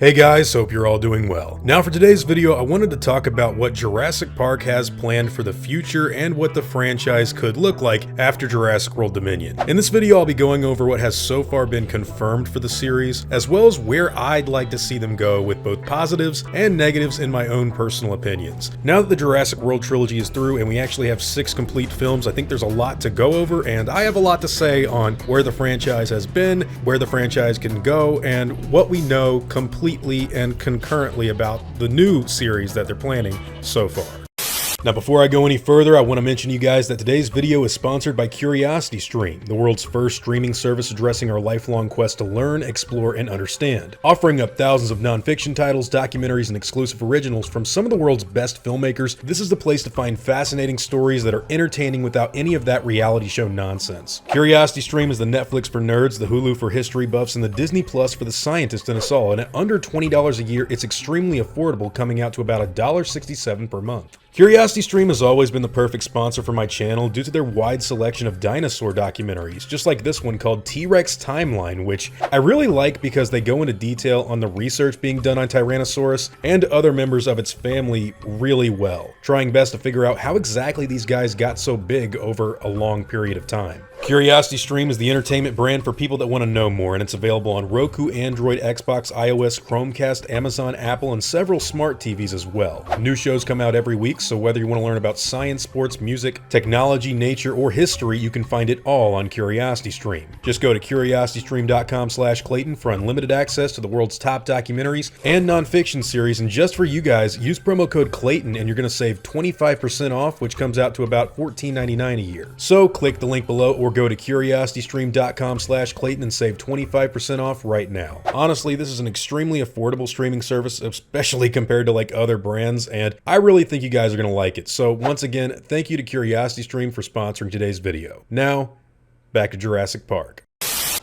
Hey guys, hope you're all doing well. Now for today's video, I wanted to talk about what Jurassic Park has planned for the future and what the franchise could look like after Jurassic World Dominion. In this video, I'll be going over what has so far been confirmed for the series, as well as where I'd like to see them go with both positives and negatives in my own personal opinions. Now that the Jurassic World trilogy is through and we actually have 6 complete films, I think there's a lot to go over, and I have a lot to say on where the franchise has been, where the franchise can go, and what we know completely and concurrently about the new series that they're planning so far. Now before I go any further, I want to mention to you guys that today's video is sponsored by CuriosityStream, the world's first streaming service addressing our lifelong quest to learn, explore, and understand. Offering up thousands of non-fiction titles, documentaries, and exclusive originals from some of the world's best filmmakers, this is the place to find fascinating stories that are entertaining without any of that reality show nonsense. CuriosityStream is the Netflix for nerds, the Hulu for history buffs, and the Disney Plus for the scientists in us all, and at under $20 a year, it's extremely affordable, coming out to about $1.67 per month. CuriosityStream has always been the perfect sponsor for my channel due to their wide selection of dinosaur documentaries, just like this one called T-Rex Timeline, which I really like because they go into detail on the research being done on Tyrannosaurus and other members of its family really well, trying best to figure out how exactly these guys got so big over a long period of time. CuriosityStream is the entertainment brand for people that want to know more, and it's available on Roku, Android, Xbox, iOS, Chromecast, Amazon, Apple, and several smart TVs as well. New shows come out every week, so whether you want to learn about science, sports, music, technology, nature, or history, you can find it all on CuriosityStream. Just go to curiositystream.com/Clayton for unlimited access to the world's top documentaries and nonfiction series, and just for you guys, use promo code Clayton and you're going to save 25% off, which comes out to about $14.99 a year. So click the link below or go to curiositystream.com/Clayton and save 25% off right now. Honestly, this is an extremely affordable streaming service, especially compared to like other brands, and I really think you guys are going to like it. So once again, thank you to CuriosityStream for sponsoring today's video. Now, back to Jurassic Park.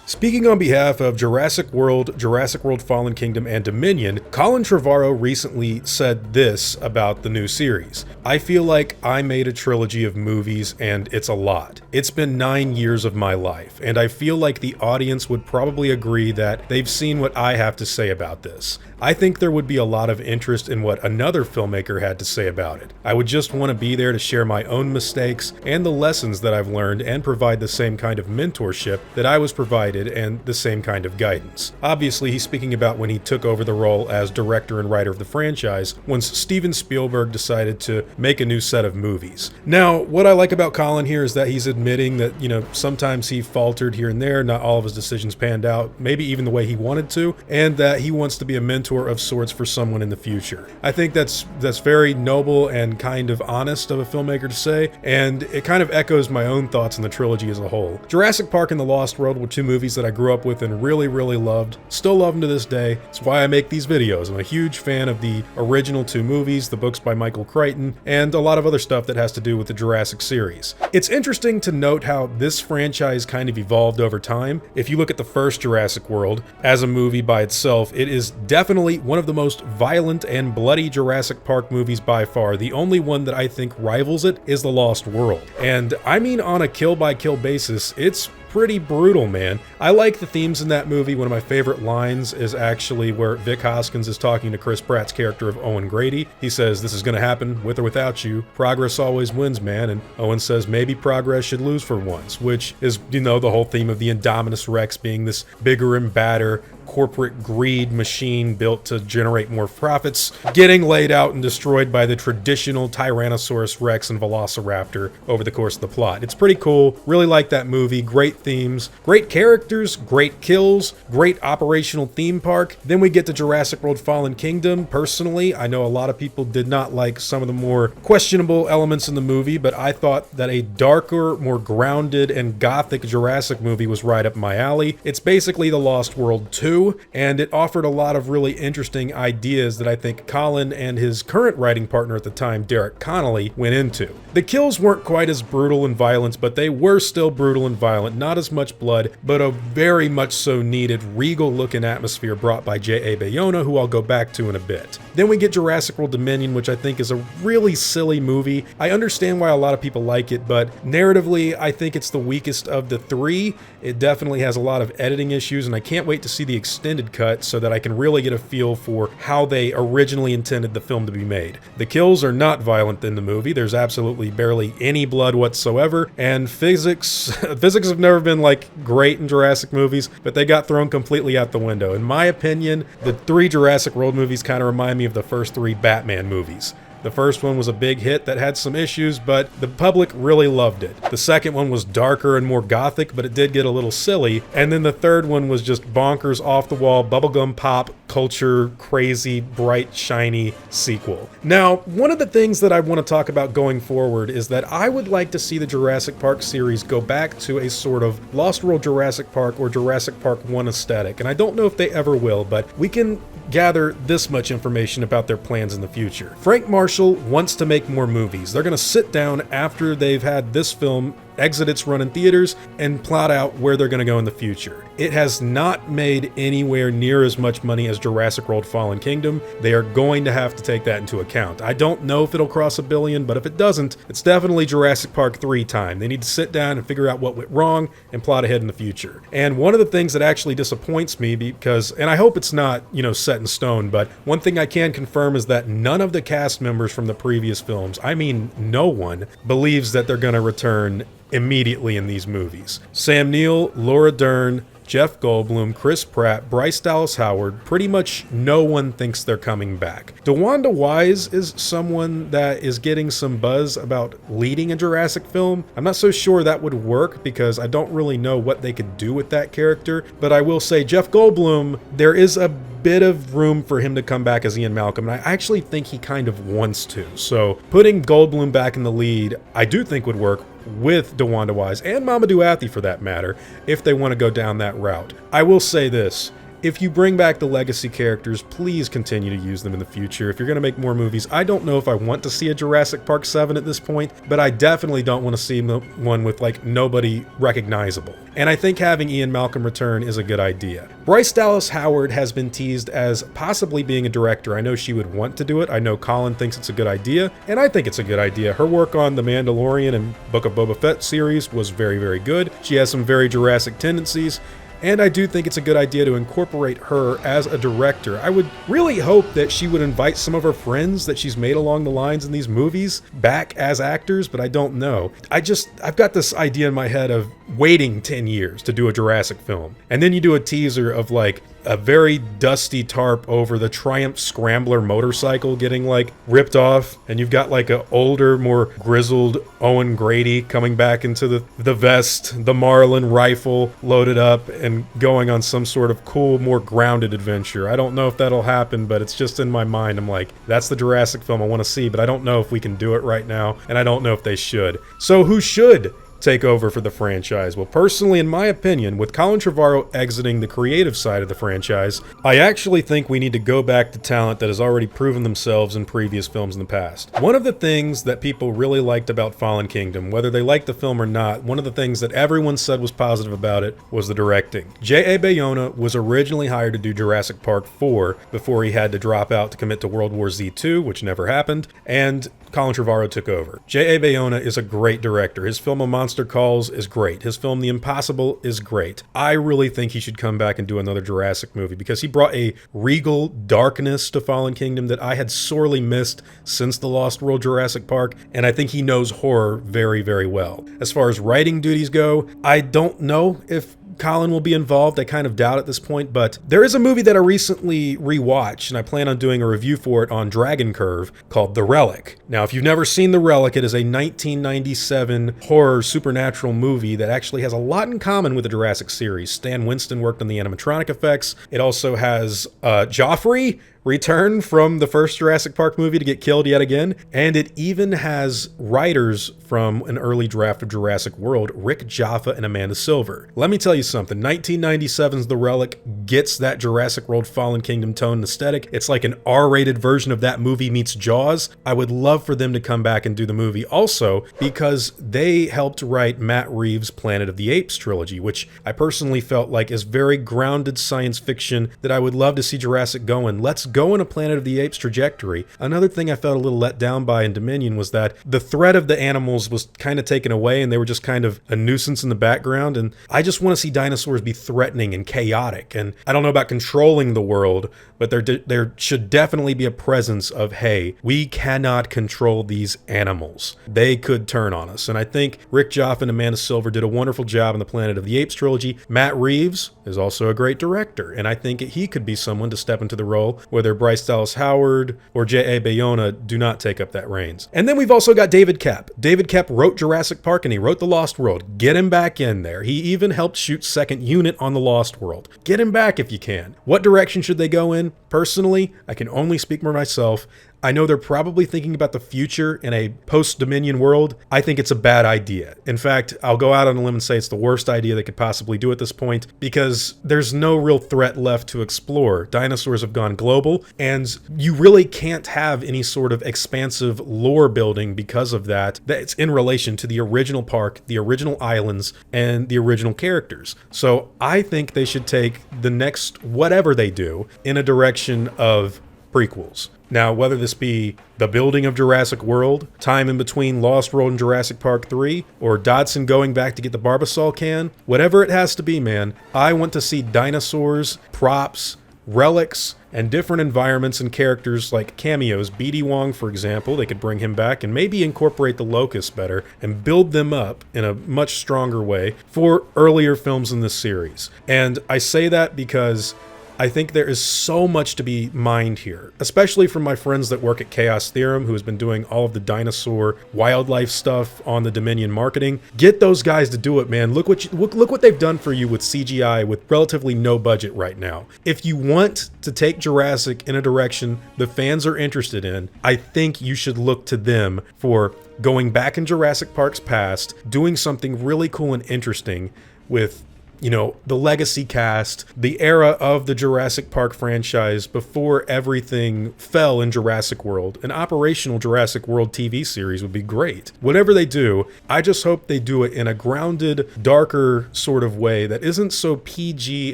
Speaking on behalf of Jurassic World, Jurassic World Fallen Kingdom, and Dominion, Colin Trevorrow recently said this about the new series. I feel like I made a trilogy of movies and it's a lot. It's been 9 years of my life, and I feel like the audience would probably agree that they've seen what I have to say about this. I think there would be a lot of interest in what another filmmaker had to say about it. I would just want to be there to share my own mistakes and the lessons that I've learned and provide the same kind of mentorship that I was provided and the same kind of guidance. Obviously, he's speaking about when he took over the role as director and writer of the franchise once Steven Spielberg decided to make a new set of movies. Now, what I like about Colin here is that he's admitting that, sometimes he faltered here and there, not all of his decisions panned out, maybe even the way he wanted to, and that he wants to be a mentor of sorts for someone in the future. I think that's very noble and kind of honest of a filmmaker to say, and it kind of echoes my own thoughts on the trilogy as a whole. Jurassic Park and The Lost World were 2 movies that I grew up with and really, really loved. Still love them to this day. That's why I make these videos. I'm a huge fan of the original 2 movies, the books by Michael Crichton, and a lot of other stuff that has to do with the Jurassic series. It's interesting to note how this franchise kind of evolved over time. If you look at the first Jurassic World as a movie by itself, it is definitely one of the most violent and bloody Jurassic Park movies by far. The only one that I think rivals it is The Lost World. And I mean, on a kill-by-kill basis, it's pretty brutal, man. I like the themes in that movie. One of my favorite lines is actually where Vic Hoskins is talking to Chris Pratt's character of Owen Grady. He says, "This is going to happen with or without you. Progress always wins, man." And Owen says, "Maybe progress should lose for once," which is, the whole theme of the Indominus Rex being this bigger and badder corporate greed machine built to generate more profits, getting laid out and destroyed by the traditional Tyrannosaurus Rex and Velociraptor over the course of the plot. It's pretty cool. Really like that movie. Great themes, great characters, great kills, great operational theme park. Then we get to Jurassic World Fallen Kingdom. Personally, I know a lot of people did not like some of the more questionable elements in the movie, but I thought that a darker, more grounded, and gothic Jurassic movie was right up my alley. It's basically The Lost World 2, and it offered a lot of really interesting ideas that I think Colin and his current writing partner at the time, Derek Connolly, went into. The kills weren't quite as brutal and violent, but they were still brutal and violent. Not as much blood, but a very much so needed regal-looking atmosphere brought by J.A. Bayona, who I'll go back to in a bit. Then we get Jurassic World Dominion, which I think is a really silly movie. I understand why a lot of people like it, but narratively, I think it's the weakest of the 3. It definitely has a lot of editing issues, and I can't wait to see the extended cut so that I can really get a feel for how they originally intended the film to be made. The kills are not violent in the movie. There's absolutely barely any blood whatsoever, and physics have never been like great in Jurassic movies, but they got thrown completely out the window. In my opinion, the 3 Jurassic World movies kind of remind me of the first 3 Batman movies. The first one was a big hit that had some issues, but the public really loved it. The second one was darker and more gothic, but it did get a little silly. And then the third one was just bonkers, off-the-wall, bubblegum pop, culture, crazy, bright, shiny sequel. Now, one of the things that I want to talk about going forward is that I would like to see the Jurassic Park series go back to a sort of Lost World Jurassic Park or Jurassic Park 1 aesthetic. And I don't know if they ever will, but we can gather this much information about their plans in the future. Frank Marshall wants to make more movies. They're going to sit down after they've had this film exit its run in theaters and plot out where they're going to go in the future. It has not made anywhere near as much money as Jurassic World Fallen Kingdom. They are going to have to take that into account. I don't know if it'll cross $1 billion, but if it doesn't, it's definitely Jurassic Park 3 time. They need to sit down and figure out what went wrong and plot ahead in the future. And one of the things that actually disappoints me, because, and I hope it's not, set in stone, but one thing I can confirm is that none of the cast members from the previous films, I mean no one, believes that they're going to return immediately in these movies. Sam Neill, Laura Dern, Jeff Goldblum, Chris Pratt, Bryce Dallas Howard, pretty much no one thinks they're coming back. DeWanda Wise is someone that is getting some buzz about leading a Jurassic film. I'm not so sure that would work because I don't really know what they could do with that character, but I will say Jeff Goldblum, there is a bit of room for him to come back as Ian Malcolm, and I actually think he kind of wants to. So putting Goldblum back in the lead, I do think would work with DeWanda Wise and Mamadou Athie for that matter, if they want to go down that route. I will say this. If you bring back the legacy characters, please continue to use them in the future. If you're going to make more movies, I don't know if I want to see a Jurassic Park 7 at this point, but I definitely don't want to see one with like nobody recognizable. And I think having Ian Malcolm return is a good idea. Bryce Dallas Howard has been teased as possibly being a director. I know she would want to do it. I know Colin thinks it's a good idea, and I think it's a good idea. Her work on The Mandalorian and Book of Boba Fett series was very, very good. She has some very Jurassic tendencies. And I do think it's a good idea to incorporate her as a director. I would really hope that she would invite some of her friends that she's made along the lines in these movies back as actors, but I don't know. I've got this idea in my head of waiting 10 years to do a Jurassic film. And then you do a teaser of like a very dusty tarp over the Triumph Scrambler motorcycle getting like ripped off, and you've got like an older, more grizzled Owen Grady coming back into the vest, the Marlin rifle loaded up and going on some sort of cool, more grounded adventure. I don't know if that'll happen, but it's just in my mind. I'm like, that's the Jurassic film I want to see, but I don't know if we can do it right now, and I don't know if they should. So who should take over for the franchise? Well, personally, in my opinion, with Colin Trevorrow exiting the creative side of the franchise, I actually think we need to go back to talent that has already proven themselves in previous films in the past. One of the things that people really liked about Fallen Kingdom, whether they liked the film or not, one of the things that everyone said was positive about it was the directing. J.A. Bayona was originally hired to do Jurassic Park 4 before he had to drop out to commit to World War Z 2, which never happened, and Colin Trevorrow took over. J.A. Bayona is a great director. His film A Monster Calls is great. His film The Impossible is great. I really think he should come back and do another Jurassic movie because he brought a regal darkness to Fallen Kingdom that I had sorely missed since the Lost World Jurassic Park, and I think he knows horror very, very well. As far as writing duties go, I don't know if Colin will be involved. I kind of doubt at this point, but there is a movie that I recently rewatched, and I plan on doing a review for it on Dragon Curve called The Relic. Now, if you've never seen The Relic, it is a 1997 horror supernatural movie that actually has a lot in common with the Jurassic series. Stan Winston worked on the animatronic effects. It also has Joffrey return from the first Jurassic Park movie to get killed yet again, and it even has writers from an early draft of Jurassic World, Rick Jaffa and Amanda Silver. Let me tell you something, 1997's The Relic gets that Jurassic World Fallen Kingdom tone and aesthetic. It's like an R-rated version of that movie meets Jaws. I would love for them to come back and do the movie also because they helped write Matt Reeves' Planet of the Apes trilogy, which I personally felt like is very grounded science fiction that I would love to see Jurassic go in. Let's just go in a Planet of the Apes trajectory. Another thing I felt a little let down by in Dominion was that the threat of the animals was kind of taken away, and they were just kind of a nuisance in the background. And I just want to see dinosaurs be threatening and chaotic. And I don't know about controlling the world, but there should definitely be a presence of, hey, we cannot control these animals. They could turn on us. And I think Rick Joff and Amanda Silver did a wonderful job in the Planet of the Apes trilogy. Matt Reeves is also a great director, and I think he could be someone to step into the role, whether Bryce Dallas Howard or J.A. Bayona do not take up that reins. And then we've also got David Koepp. David Koepp wrote Jurassic Park and he wrote The Lost World. Get him back in there. He even helped shoot Second Unit on The Lost World. Get him back if you can. What direction should they go in? Personally, I can only speak for myself. I know they're probably thinking about the future in a post-Dominion world. I think it's a bad idea. In fact, I'll go out on a limb and say it's the worst idea they could possibly do at this point, because there's no real threat left to explore. Dinosaurs have gone global, and you really can't have any sort of expansive lore building because of that. That's in relation to the original park, the original islands, and the original characters. So I think they should take the next whatever they do in a direction of prequels. Now, whether this be the building of Jurassic World, time in between Lost World and Jurassic Park 3, or Dodson going back to get the Barbasol can, whatever it has to be, man, I want to see dinosaurs, props, relics, and different environments and characters like cameos. B.D. Wong, for example, they could bring him back and maybe incorporate the Locusts better and build them up in a much stronger way for earlier films in this series. And I say that because I think there is so much to be mined here, especially from my friends that work at Chaos Theorem, who has been doing all of the dinosaur wildlife stuff on the Dominion marketing. Get those guys to do it, man. Look what they've done for you with CGI with relatively no budget right now. If you want to take Jurassic in a direction the fans are interested in, I think you should look to them for going back in Jurassic Park's past, doing something really cool and interesting with, you know, the legacy cast, the era of the Jurassic Park franchise before everything fell in Jurassic World. An operational Jurassic World TV series would be great. Whatever they do, I just hope they do it in a grounded, darker sort of way that isn't so PG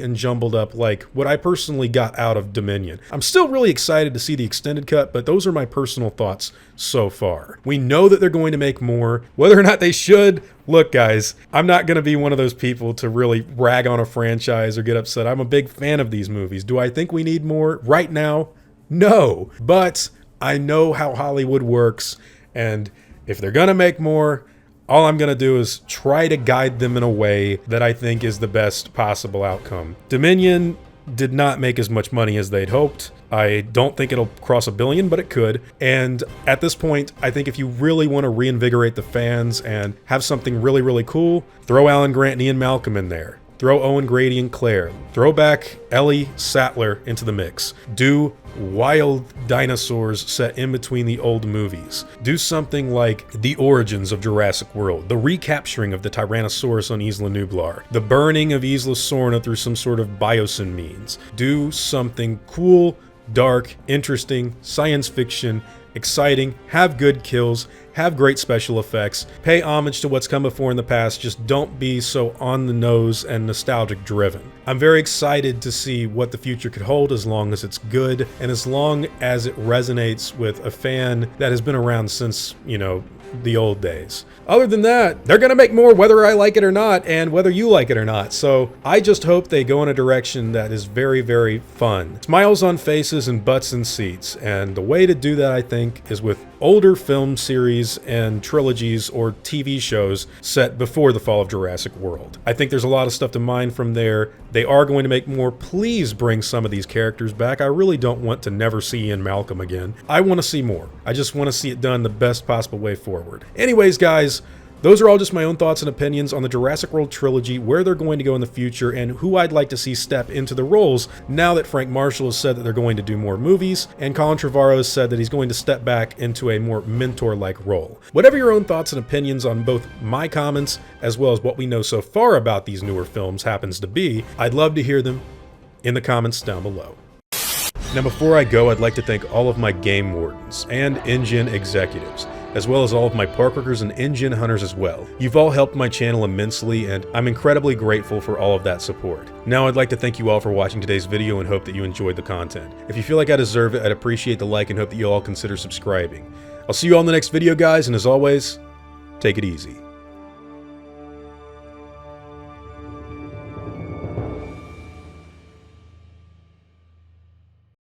and jumbled up like what I personally got out of Dominion. I'm still really excited to see the extended cut, but those are my personal thoughts so far. We know that they're going to make more. Whether or not they should, look, guys, I'm not going to be one of those people to really rag on a franchise or get upset. I'm a big fan of these movies. Do I think we need more right now? No. But I know how Hollywood works, and if they're going to make more, all I'm going to do is try to guide them in a way that I think is the best possible outcome. Dominion did not make as much money as they'd hoped. I don't think it'll cross $1 billion, but it could. And at this point, I think if you really want to reinvigorate the fans and have something really, really cool, throw Alan Grant and Ian Malcolm in there. Throw Owen Grady and Claire. Throw back Ellie Sattler into the mix. Do wild dinosaurs set in between the old movies. Do something like the origins of Jurassic World, the recapturing of the Tyrannosaurus on Isla Nublar, the burning of Isla Sorna through some sort of biosyn means. Do something cool, dark, interesting, science fiction, exciting, have good kills, have great special effects, pay homage to what's come before in the past, just don't be so on the nose and nostalgic driven. I'm very excited to see what the future could hold as long as it's good and as long as it resonates with a fan that has been around since, you know, the old days. Other than that, they're gonna make more whether I like it or not, and whether you like it or not. So I just hope they go in a direction that is very, very fun. Smiles on faces and butts in seats. And the way to do that, I think, is with older film series and trilogies or TV shows set before the fall of Jurassic World. I think there's a lot of stuff to mine from there. They are going to make more. Please bring some of these characters back. I really don't want to never see Ian Malcolm again. I want to see more. I just want to see it done the best possible way forward. Anyways, guys, those are all just my own thoughts and opinions on the Jurassic World trilogy, where they're going to go in the future, and who I'd like to see step into the roles now that Frank Marshall has said that they're going to do more movies, and Colin Trevorrow has said that he's going to step back into a more mentor-like role. Whatever your own thoughts and opinions on both my comments, as well as what we know so far about these newer films happens to be, I'd love to hear them in the comments down below. Now, before I go, I'd like to thank all of my game wardens and InGen executives. as well as all of my park workers and InGen hunters as well. You've all helped my channel immensely, and I'm incredibly grateful for all of that support. Now I'd like to thank you all for watching today's video and hope that you enjoyed the content. If you feel like I deserve it, I'd appreciate the like and hope that you all consider subscribing. I'll see you all in the next video, guys, and as always, take it easy.